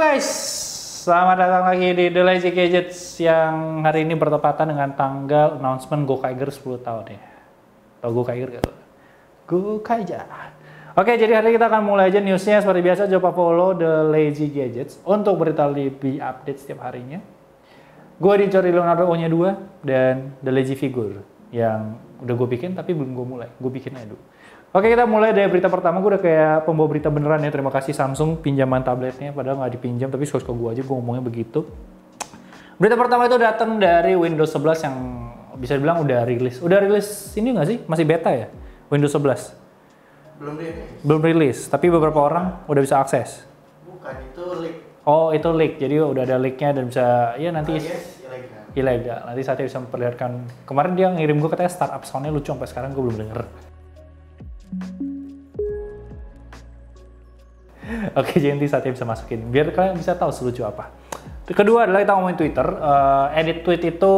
guys, selamat datang lagi di The Lazy Gadgets yang hari ini bertepatan dengan tanggal announcement Gokaiger 10 tahun ya. Tau Gokaiger gak? Gokaiger. Oke, jadi hari ini kita akan mulai aja newsnya seperti biasa. Coba follow The Lazy Gadgets untuk berita lebih update setiap harinya. Gue di Cori Leonardo O-nya 2 dan The Lazy Figure yang udah gue bikin tapi belum gue mulai. Gue bikin aja dulu. Oke, kita mulai dari berita pertama. Gue udah kayak pembawa berita beneran ya. Terima kasih Samsung pinjaman tabletnya. Padahal nggak dipinjam, tapi suka-suka gue aja gue ngomongnya begitu. Berita pertama itu datang dari Windows 11 yang bisa dibilang udah rilis. Udah rilis ini nggak sih? Masih beta ya? Windows 11? Belum rilis, tapi beberapa orang udah bisa akses. Bukan, itu leak. Oh, itu leak. Jadi udah ada leaknya dan bisa, ya nanti Ilegal. Nanti saatnya bisa memperlihatkan. Kemarin dia ngirim gue katanya startup soundnya lucu, sampai sekarang gue belum denger. Oke, jadi nanti saatnya bisa masukin. Biar kalian bisa tahu selucu apa. Kedua adalah kita ngomongin Twitter. Edit tweet itu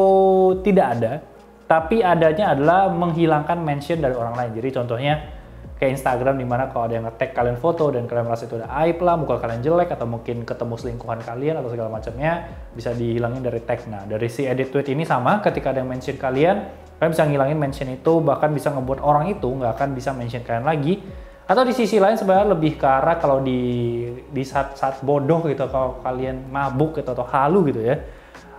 tidak ada. Tapi adanya adalah menghilangkan mention dari orang lain. Jadi contohnya kayak Instagram dimana kalau ada yang nge-tag kalian foto dan kalian merasa itu ada aib lah, muka kalian jelek atau mungkin ketemu selingkuhan kalian atau segala macamnya, bisa dihilangin dari tag. Nah, dari si edit tweet ini sama, ketika ada yang mention kalian bisa ngilangin mention itu, bahkan bisa ngebuat orang itu nggak akan bisa mention kalian lagi. Atau di sisi lain sebenarnya lebih ke arah kalau di saat bodoh gitu, kalau kalian mabuk gitu atau halu gitu ya,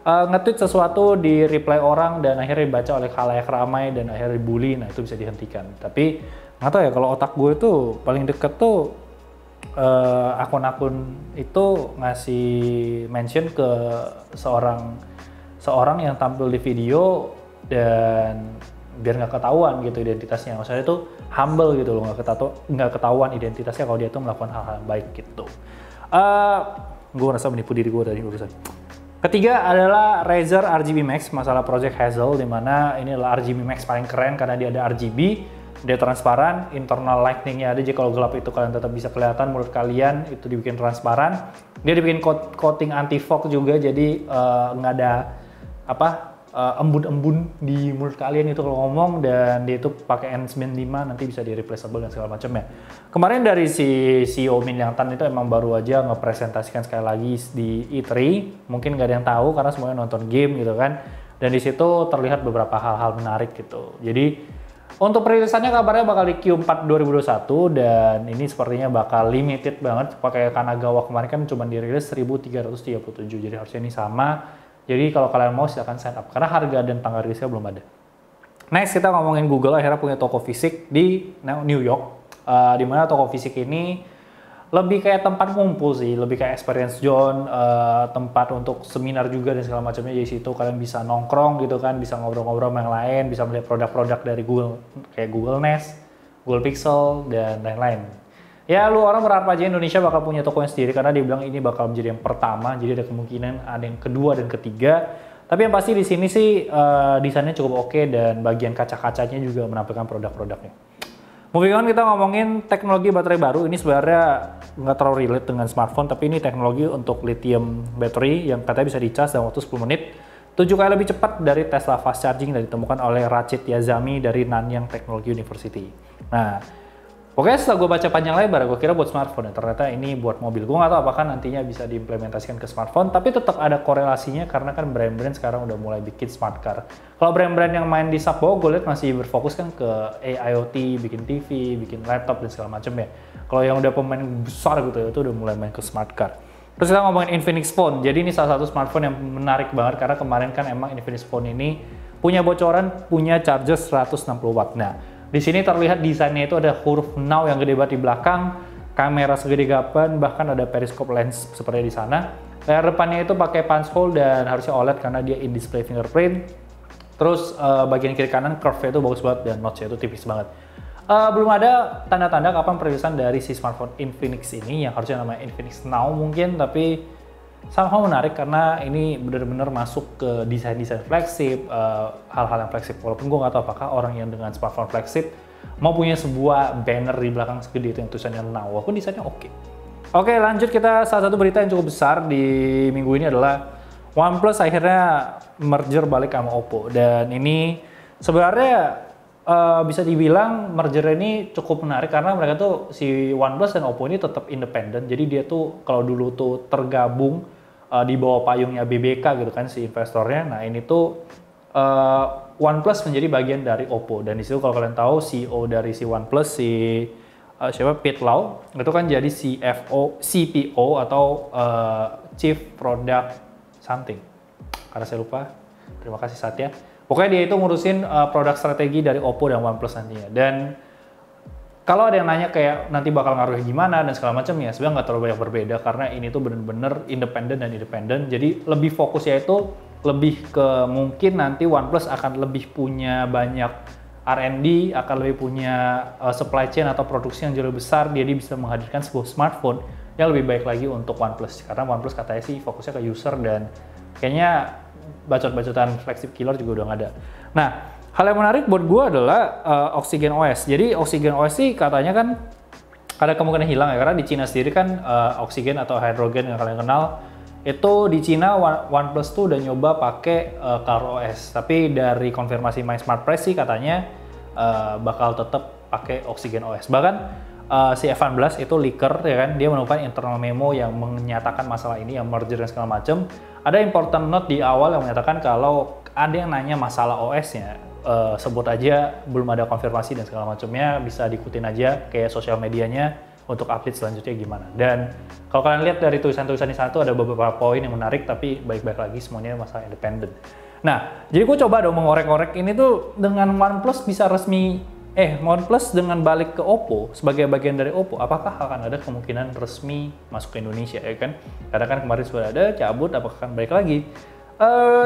nge-tweet sesuatu di reply orang dan akhirnya dibaca oleh khalayak ramai dan akhirnya dibully, nah itu bisa dihentikan. Tapi nggak tahu ya, kalau otak gue tuh paling deket tuh akun-akun itu ngasih mention ke seorang yang tampil di video dan biar nggak ketahuan gitu identitasnya. Maksudnya itu humble gitu loh, nggak ketahuan identitasnya kalau dia tuh melakukan hal-hal yang baik gitu. Gue ngerasa menipu diri gue dari urusan. Ketiga adalah Razer RGB Max, masalah Project Hazel, dimana ini adalah RGB Max paling keren karena dia ada RGB, dia transparan, internal lighting-nya ada, jadi kalau gelap itu kalian tetap bisa kelihatan menurut kalian, itu dibikin transparan. Dia dibikin coating anti-fog juga, jadi nggak ada embun-embun di mulut kalian itu kalau ngomong, dan dia itu pakai N95 nanti bisa di replaceable dan segala macamnya. Kemarin dari si CEO Min Yang Tan itu emang baru aja ngepresentasikan sekali lagi di E3, mungkin nggak ada yang tahu karena semuanya nonton game gitu kan, dan di situ terlihat beberapa hal-hal menarik gitu. Jadi untuk perilisannya kabarnya bakal di Q4 2021 dan ini sepertinya bakal limited banget. Pakai Kanagawa kemarin kan cuma dirilis 1337, jadi harusnya ini sama. Jadi kalau kalian mau silahkan sign up karena harga dan tanggal rilisnya belum ada. Next kita ngomongin Google akhirnya punya toko fisik di New York, di mana toko fisik ini lebih kayak tempat ngumpul sih, lebih kayak experience zone, tempat untuk seminar juga dan segala macamnya. Jadi situ kalian bisa nongkrong gitu kan, bisa ngobrol-ngobrol sama yang lain, bisa melihat produk-produk dari Google kayak Google Nest, Google Pixel dan lain-lain. Ya lu orang berharap aja Indonesia bakal punya tokonya sendiri karena dia bilang ini bakal menjadi yang pertama, jadi ada kemungkinan ada yang kedua dan ketiga. Tapi yang pasti di sini sih desainnya cukup oke dan bagian kaca-kacanya juga menampilkan produk-produknya. Moving on, kita ngomongin teknologi baterai baru. Ini sebenarnya nggak terlalu relate dengan smartphone, tapi ini teknologi untuk lithium battery yang katanya bisa dicas dalam waktu 10 menit. 7 kali lebih cepat dari Tesla fast charging yang ditemukan oleh Rachid Yazami dari Nanyang Technology University. Nah, pokoknya setelah gue baca panjang lebar, gue kira buat smartphone ya. Ternyata ini buat mobil. Gue nggak tahu apakah nantinya bisa diimplementasikan ke smartphone, tapi tetap ada korelasinya karena kan brand-brand sekarang udah mulai bikin smart car. Kalau brand-brand yang main di Subway, gue lihat masih berfokus kan ke IoT, bikin TV, bikin laptop dan segala macam ya. Kalau yang udah pemain besar gitu ya, itu udah mulai main ke smart car. Terus kita ngomongin Infinix Phone. Jadi ini salah satu smartphone yang menarik banget karena kemarin kan emang Infinix Phone ini punya bocoran, punya charger 160 watt. Nah, di sini terlihat desainnya itu ada huruf Now yang gede banget di belakang, kamera segede gaban, bahkan ada periscope lens seperti di sana. Layar depannya itu pakai punch hole dan harusnya OLED karena dia in-display fingerprint. Terus bagian kiri kanan curve-nya itu bagus banget dan notch-nya itu tipis banget. Belum ada tanda-tanda kapan perilisan dari si smartphone Infinix ini yang harusnya namanya Infinix Now mungkin, tapi somehow menarik karena ini benar-benar masuk ke desain-desain flagship, hal-hal yang flagship. Walaupun gue nggak tahu apakah orang yang dengan smartphone flagship mau punya sebuah banner di belakang segede itu yang tulisannya Now, walaupun desainnya oke. Oke, lanjut kita salah satu berita yang cukup besar di minggu ini adalah OnePlus akhirnya merger balik sama Oppo. Dan ini sebenarnya bisa dibilang merger ini cukup menarik karena mereka tuh si OnePlus dan Oppo ini tetap independen. Jadi dia tuh kalau dulu tuh tergabung di bawah payungnya BBK gitu kan si investornya. Nah ini tuh OnePlus menjadi bagian dari Oppo dan di situ kalau kalian tahu CEO dari si OnePlus si siapa Pete Lau itu kan jadi CPO atau Chief Product Something. Karena saya lupa. Terima kasih Satya. Pokoknya dia itu ngurusin produk strategi dari Oppo dan OnePlus nantinya. Dan kalau ada yang nanya kayak nanti bakal ngaruhnya gimana dan segala macam ya, sebenarnya nggak terlalu banyak berbeda karena ini tuh bener-bener independen. Jadi lebih fokusnya itu lebih ke mungkin nanti OnePlus akan lebih punya banyak R&D, akan lebih punya supply chain atau produksi yang jauh lebih besar. Jadi bisa menghadirkan sebuah smartphone yang lebih baik lagi untuk OnePlus. Karena OnePlus katanya sih fokusnya ke user dan kayaknya bacot-bacotan flagship killer juga udah nggak ada. Nah, hal yang menarik buat gue adalah Oxygen OS. Jadi Oxygen OS sih katanya kan ada kemungkinan hilang ya, karena di Cina sendiri kan Oxygen atau Hydrogen yang kalian kenal, itu di Cina OnePlus tuh udah nyoba pakai ColorOS. Tapi dari konfirmasi My Smart Press sih katanya bakal tetap pakai Oxygen OS. Bahkan si F18 itu leaker ya kan, dia menemukan internal memo yang menyatakan masalah ini, yang merger dan segala macam. Ada important note di awal yang menyatakan kalau ada yang nanya masalah OS-nya, sebut aja belum ada konfirmasi dan segala macamnya, bisa diikutin aja kayak sosial medianya untuk update selanjutnya gimana. Dan kalau kalian lihat dari tulisan-tulisan di sana tuh ada beberapa poin yang menarik, tapi baik-baik lagi semuanya masalah independen. Nah, jadi gue coba dong mengorek-orek ini tuh dengan OnePlus bisa resmi OnePlus dengan balik ke Oppo sebagai bagian dari Oppo, apakah akan ada kemungkinan resmi masuk ke Indonesia ya kan? Karena kan kemarin sudah ada cabut, apakah akan balik lagi?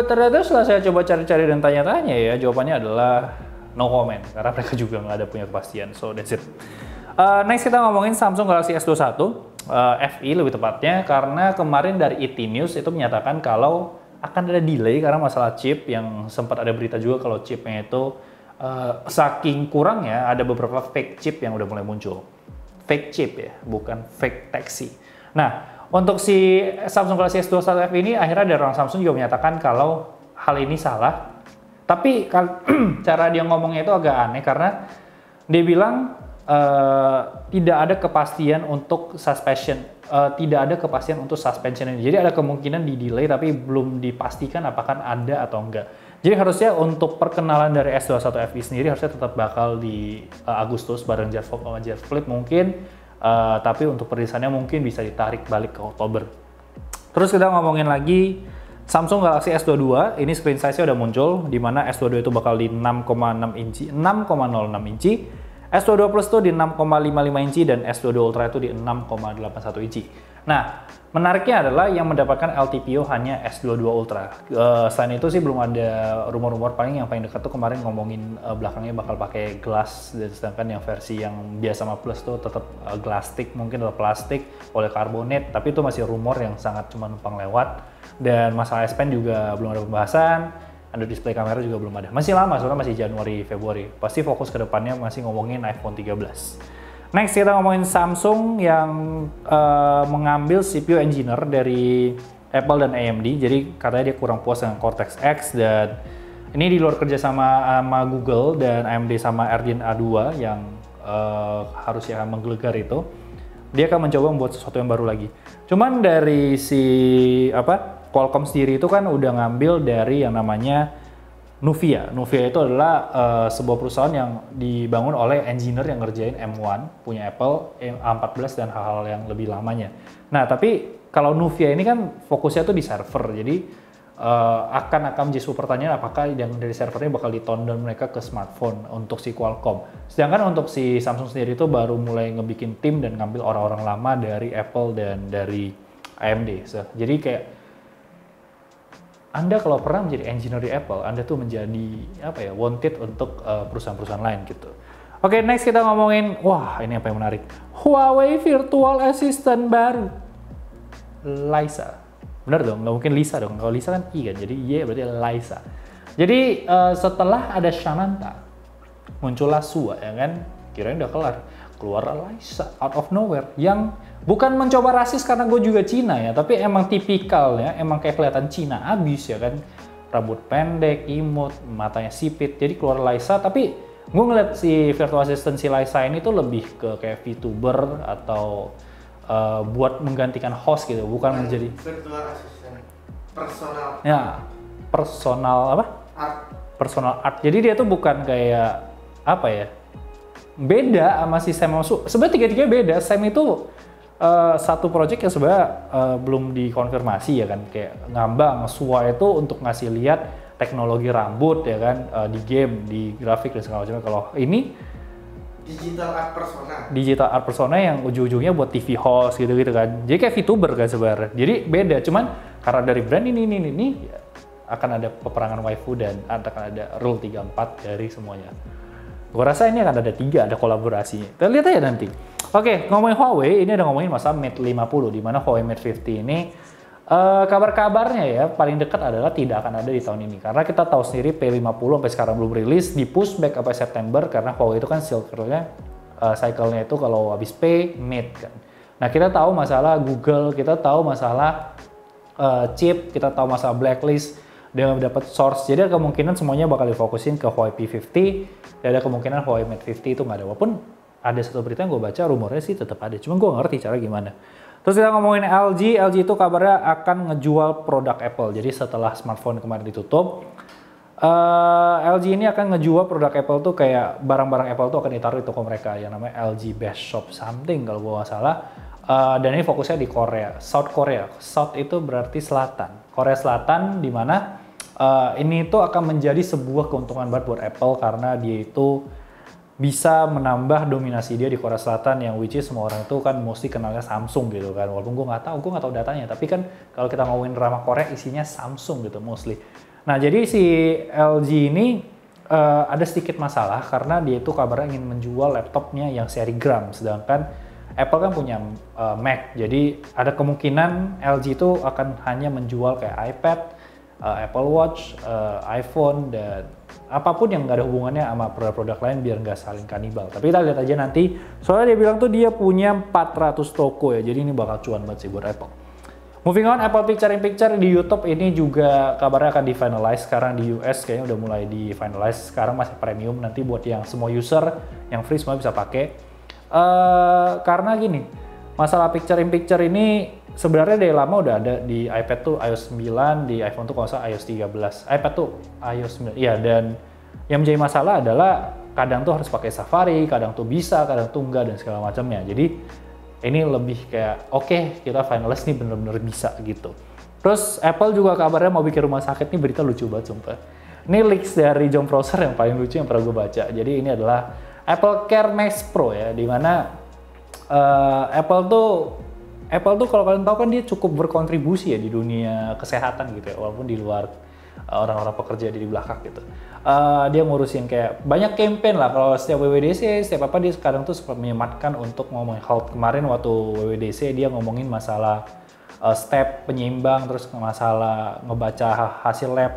Ternyata setelah saya coba cari-cari dan tanya-tanya ya, jawabannya adalah no comment karena mereka juga nggak ada punya kepastian. So that's it. Next kita ngomongin Samsung Galaxy S21 FE lebih tepatnya, karena kemarin dari ET News itu menyatakan kalau akan ada delay karena masalah chip, yang sempat ada berita juga kalau chipnya itu saking kurangnya ada beberapa fake chip yang udah mulai muncul. Fake chip ya, bukan fake taxi. Nah, untuk si Samsung Galaxy S21 FE ini akhirnya dari orang Samsung juga menyatakan kalau hal ini salah. Tapi cara dia ngomongnya itu agak aneh karena dia bilang tidak ada kepastian untuk suspension. Tidak ada kepastian untuk suspension ini. Jadi ada kemungkinan di delay tapi belum dipastikan apakah ada atau enggak. Jadi harusnya untuk perkenalan dari S21 FE sendiri harusnya tetap bakal di Agustus bareng Z Fold sama Z Flip mungkin, tapi untuk perisaannya mungkin bisa ditarik balik ke Oktober. Terus kita ngomongin lagi Samsung Galaxy S22, ini screen size-nya udah muncul, di mana S22 itu bakal di 6,06 inci, 6,06 inci, S22 Plus itu di 6,55 inci, dan S22 Ultra itu di 6,81 inci. Nah, menariknya adalah yang mendapatkan LTPO hanya S22 Ultra. Selain itu sih belum ada rumor-rumor, paling yang paling dekat tuh kemarin ngomongin belakangnya bakal pakai glass, dan sedangkan yang versi yang biasa sama Plus tuh tetap glass stick, mungkin adalah plastik, polikarbonat, tapi itu masih rumor yang sangat cuma numpang lewat. Dan masalah S Pen juga belum ada pembahasan. Android display kamera juga belum ada. Masih lama, soalnya masih Januari, Februari. Pasti fokus ke depannya masih ngomongin iPhone 13. Next kita ngomongin Samsung yang mengambil CPU Engineer dari Apple dan AMD. Jadi katanya dia kurang puas dengan Cortex X, dan ini di luar kerja sama Google dan AMD sama RDNA 2 yang harusnya menggelegar itu. Dia akan mencoba membuat sesuatu yang baru lagi. Cuman dari si Qualcomm sendiri itu kan udah ngambil dari yang namanya Nuvia. Nuvia itu adalah sebuah perusahaan yang dibangun oleh engineer yang ngerjain M1 punya Apple, A14 dan hal-hal yang lebih lamanya. Nah, tapi kalau Nuvia ini kan fokusnya tuh di server. Jadi akan menjadi sebuah pertanyaan apakah yang dari servernya bakal di-tone mereka ke smartphone untuk si Qualcomm. Sedangkan untuk si Samsung sendiri itu baru mulai ngebikin tim dan ngambil orang-orang lama dari Apple dan dari AMD. Jadi kayak Anda kalau pernah menjadi engineer di Apple, Anda tuh menjadi wanted untuk perusahaan-perusahaan lain gitu. Oke, next kita ngomongin, wah ini apa yang menarik. Huawei Virtual Assistant baru, Lisa. Bener dong, nggak mungkin Lisa dong. Kalau Lisa kan I kan, jadi Y berarti Lisa. Jadi setelah ada Shananta, muncullah Sua ya kan, kirain udah kelar. Keluar Lisa out of nowhere yang bukan mencoba rasis karena gue juga Cina ya, tapi emang tipikalnya emang kayak kelihatan Cina abis ya kan, rambut pendek, imut, matanya sipit, jadi keluar Lisa. Tapi Gue ngeliat si virtual assistant si Liza ini tuh lebih ke kayak VTuber atau buat menggantikan host gitu, bukan menjadi virtual assistant personal. Ya, personal apa? Art. Personal art. Jadi dia tuh bukan kayak apa ya? Beda sama si Sam. Sebenarnya tiga-tiganya beda. Sam itu satu project yang sebenarnya belum dikonfirmasi ya kan, kayak ngambang Sua itu untuk ngasih lihat teknologi rambut ya kan, di game, di grafik dan segala macamnya. Kalau ini digital art persona yang ujung-ujungnya buat TV host gitu-gitu kan. Jadi kayak VTuber kan sebenarnya. Jadi beda, cuman karena dari brand ini ya, akan ada peperangan waifu dan akan ada rule 34 dari semuanya. Gue rasa ini akan ada 3, ada kolaborasi. Kita lihat aja nanti. Oke, ngomongin Huawei, ini ada ngomongin masalah Mate 50, di mana Huawei Mate 50 ini kabar-kabarnya ya paling dekat adalah tidak akan ada di tahun ini. Karena kita tahu sendiri P50 sampai sekarang belum rilis, di pushback sampai September karena Huawei itu kan cycle-nya itu kalau habis P, Mate kan. Nah kita tahu masalah Google, kita tahu masalah chip, kita tahu masalah blacklist, dia nggak dapat source. Jadi ada kemungkinan semuanya bakal difokusin ke Huawei P50, dan ada kemungkinan Huawei Mate 50 itu nggak ada. Walaupun ada satu berita yang gue baca rumornya sih tetap ada, cuma gue nggak ngerti cara gimana. Terus kita ngomongin LG itu kabarnya akan ngejual produk Apple. Jadi setelah smartphone kemarin ditutup, LG ini akan ngejual produk Apple tuh kayak barang-barang Apple tuh akan ditaruh di toko mereka yang namanya LG Best Shop something kalau gue nggak salah. Dan ini fokusnya di Korea, South Korea. South itu berarti selatan. Korea Selatan di mana ini tuh akan menjadi sebuah keuntungan banget buat Apple karena dia itu bisa menambah dominasi dia di Korea Selatan yang which is semua orang itu kan mostly kenalnya Samsung gitu kan. Walaupun gue nggak tahu datanya, tapi kan kalau kita ngomongin drama Korea isinya Samsung gitu mostly. Nah jadi si LG ini ada sedikit masalah karena dia itu kabarnya ingin menjual laptopnya yang seri Gram, sedangkan Apple kan punya Mac. Jadi ada kemungkinan LG itu akan hanya menjual kayak iPad, Apple Watch, iPhone, dan apapun yang nggak ada hubungannya sama produk-produk lain biar nggak saling kanibal. Tapi kita lihat aja nanti. Soalnya dia bilang tuh dia punya 400 toko ya. Jadi ini bakal cuan banget sih buat Apple. Moving on, Apple Picture in Picture di YouTube ini juga kabarnya akan di-finalize. Sekarang di US kayaknya udah mulai di-finalize. Sekarang masih premium, nanti buat yang semua user yang free semua bisa pakai. Karena gini, masalah Picture in Picture ini sebenarnya dari lama udah ada di iPad tuh iOS 9, di iPhone tuh kalau nggak salah iOS 13. iPad tuh iOS 9, iya. Dan yang menjadi masalah adalah kadang tuh harus pakai Safari, kadang tuh bisa, kadang tuh enggak dan segala macamnya. Jadi ini lebih kayak oke, kita finalize nih bener-bener bisa gitu. Terus Apple juga kabarnya mau bikin rumah sakit, nih berita lucu banget sumpah. Ini leaks dari John Prosser yang paling lucu yang pernah gue baca. Jadi ini adalah Apple Care Max Pro ya, dimana Apple tuh kalau kalian tahu kan dia cukup berkontribusi ya di dunia kesehatan gitu ya, walaupun di luar orang-orang pekerja di belakang gitu. Dia ngurusin kayak banyak campaign lah, kalau setiap WWDC, setiap apa dia sekarang tuh sempat menyematkan untuk ngomongin health. Kemarin waktu WWDC dia ngomongin masalah step penyeimbang, terus masalah ngebaca hasil lab,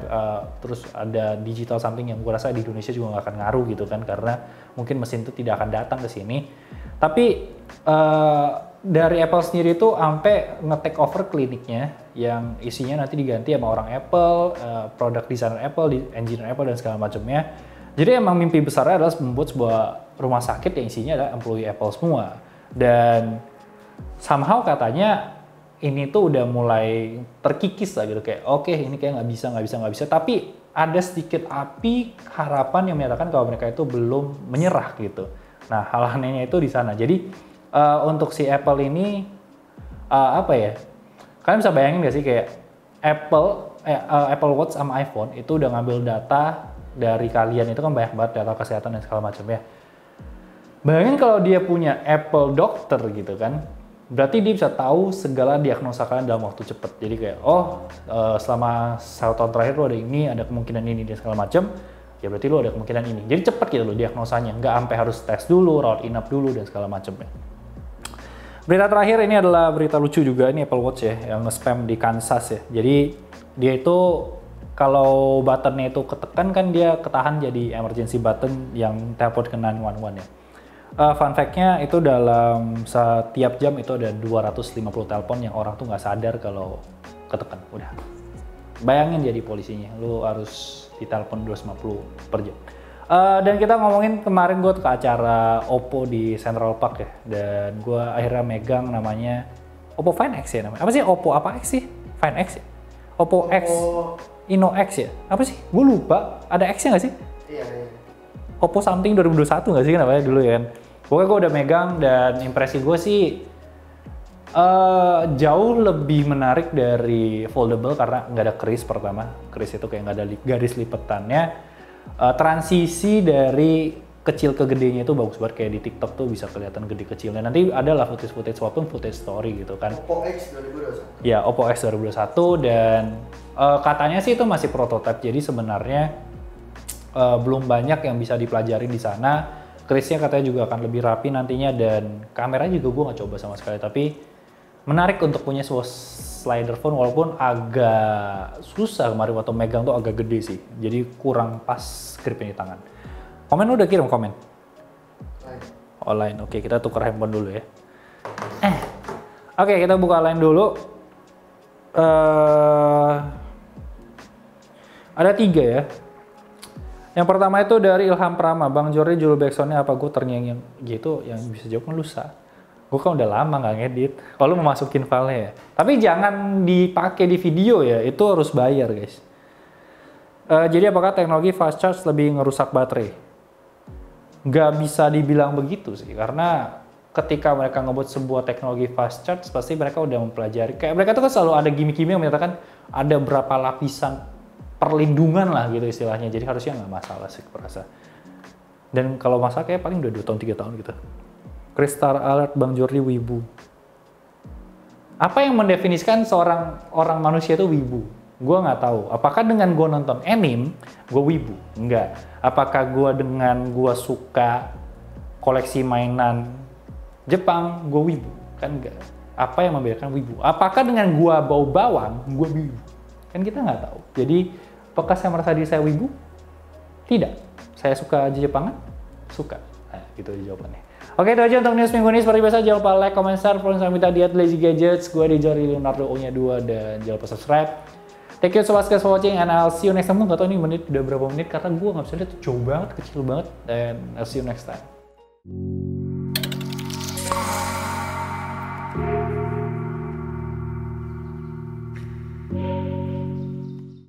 terus ada digital something yang gue rasa di Indonesia juga nggak akan ngaruh gitu kan, karena mungkin mesin itu tidak akan datang ke sini. Tapi dari Apple sendiri itu sampai nge-take over kliniknya yang isinya nanti diganti sama orang Apple, produk desainer Apple, engineer Apple dan segala macamnya. Jadi emang mimpi besarnya adalah membuat sebuah rumah sakit yang isinya adalah employee Apple semua. Dan somehow katanya ini tuh udah mulai terkikis lah gitu, kayak oke, ini kayak nggak bisa. Tapi ada sedikit api harapan yang menyatakan kalau mereka itu belum menyerah gitu. Nah hal anehnya itu di sana. Jadi untuk si Apple ini apa ya? Kalian bisa bayangin gak sih kayak Apple Watch sama iPhone itu udah ngambil data dari kalian, itu kan banyak banget data kesehatan dan segala macam ya. Bayangin kalau dia punya Apple Doctor gitu kan, berarti dia bisa tahu segala diagnosa kalian dalam waktu cepat. Jadi kayak selama 1 tahun terakhir lo ada ini, ada kemungkinan ini dan segala macam. Ya berarti lo ada kemungkinan ini. Jadi cepet gitu lo diagnosanya, nggak sampai harus tes dulu, rawat inap dulu dan segala macamnya. Berita terakhir ini adalah berita lucu juga, ini Apple Watch ya, yang nge-spam di Kansas ya. Jadi dia itu kalau buttonnya itu ketekan kan dia ketahan jadi emergency button yang telepon ke 911 ya. Fun fact-nya itu dalam setiap jam itu ada 250 telepon yang orang tuh nggak sadar kalau ketekan. Udah. Bayangin jadi polisinya, lu harus ditelepon 250 per jam. Dan kita ngomongin kemarin gue ke acara Oppo di Central Park ya, dan gue akhirnya megang namanya Oppo Find X ya namanya. Apa sih Oppo apa X sih? Find X ya? Oppo X, Inno X ya? Apa sih? Gue lupa, ada X-nya nggak sih? Iya. Oppo something 2021 nggak sih namanya dulu ya kan? Pokoknya gue udah megang dan impresi gue sih jauh lebih menarik dari foldable karena nggak ada keris pertama. Keris itu kayak nggak ada garis lipetannya. Transisi dari kecil ke gedenya itu bagus banget, kayak di TikTok tuh bisa kelihatan gede kecilnya. Nanti adalah footage walaupun footage story gitu kan. Oppo X 2021. Ya, Oppo X 2021 dan katanya sih itu masih prototipe. Jadi sebenarnya belum banyak yang bisa dipelajari di sana. Kerisnya katanya juga akan lebih rapi nantinya dan kameranya juga gue nggak coba sama sekali. Tapi menarik untuk punya sebuah slider phone walaupun agak susah kemarin waktu megang tuh agak gede sih. Jadi kurang pas gripnya di tangan. Komen udah kirim komen? Line. Oke, kita tukar handphone dulu ya. Oke, kita buka line dulu. Ada 3 ya. Yang pertama itu dari Ilham Prama. Bang Jordi judul backsoundnya apa? Gue ternyang gitu. Yang bisa jawab kan lusa. Gue kan udah lama nggak ngedit. Kalau mau masukin filenya ya. Tapi jangan dipakai di video ya. Itu harus bayar guys. Jadi apakah teknologi fast charge lebih ngerusak baterai? Nggak bisa dibilang begitu sih. Karena ketika mereka ngebuat sebuah teknologi fast charge, pasti mereka udah mempelajari. Kayak mereka tuh kan selalu ada gimmick-gimmick yang menyatakan ada berapa lapisan perlindungan lah gitu istilahnya. Jadi harusnya nggak masalah sih perasa. Dan kalau masalah kayak paling udah 2 tahun 3 tahun gitu. Kristal Alert Bang Jordi wibu. Apa yang mendefinisikan seorang orang manusia itu wibu? Gue nggak tahu. Apakah dengan gue nonton anime, gue wibu? Enggak. Apakah gue dengan gue suka koleksi mainan Jepang, gue wibu? Kan enggak. Apa yang membedakan wibu? Apakah dengan gue bau bawang, gue wibu? Kan kita nggak tahu. Jadi, apakah saya merasa diri saya wibu? Tidak. Saya suka Jepangan? Suka. Nah, gitu jawabannya. Oke, itu aja untuk news minggu ini. Seperti biasa, jangan lupa like, comment, share, follow sampai tadi at Lazy Gadgets. Gue di Jordi Leonardo O-nya 2 dan jangan lupa subscribe. Thank you so much guys for watching and I'll see you next time. Gue nggak tahu ini menit udah berapa menit karena gue nggak bisa lihat, jauh banget, kecil banget. And I'll see you next time.